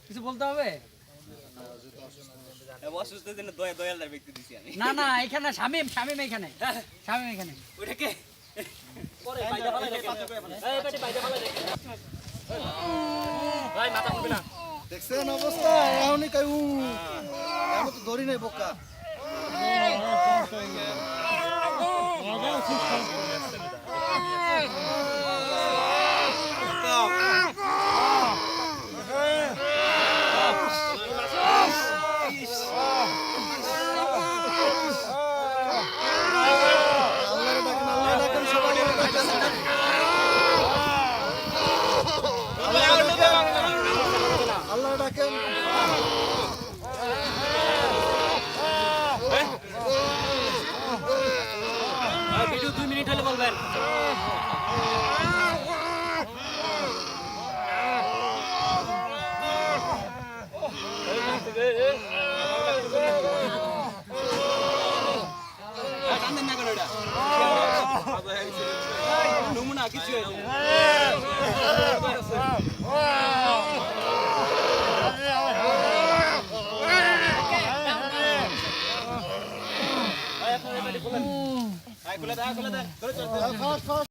কিছু বলতে হবে অসুস্থদের জন্য দয়ালদার ব্যক্তি দিছি আমি। না না এখানে শামিম এখানে শামিম এখানে ওটাকে পরে বাইদা ফালাই রেখে এই পেটে বাইদা ফালাই রেখে ভাই মাথা মুড়বে না দেখছেন অবস্থা এখনই কাই এখন তো ধরি নাই বোকা আল্লাহ ডাকেন ভিডিও 2 মিনিট হলে বলবেন কান্দেন না কেন এটা নমুনা কিছু হয়েছে খুলে দে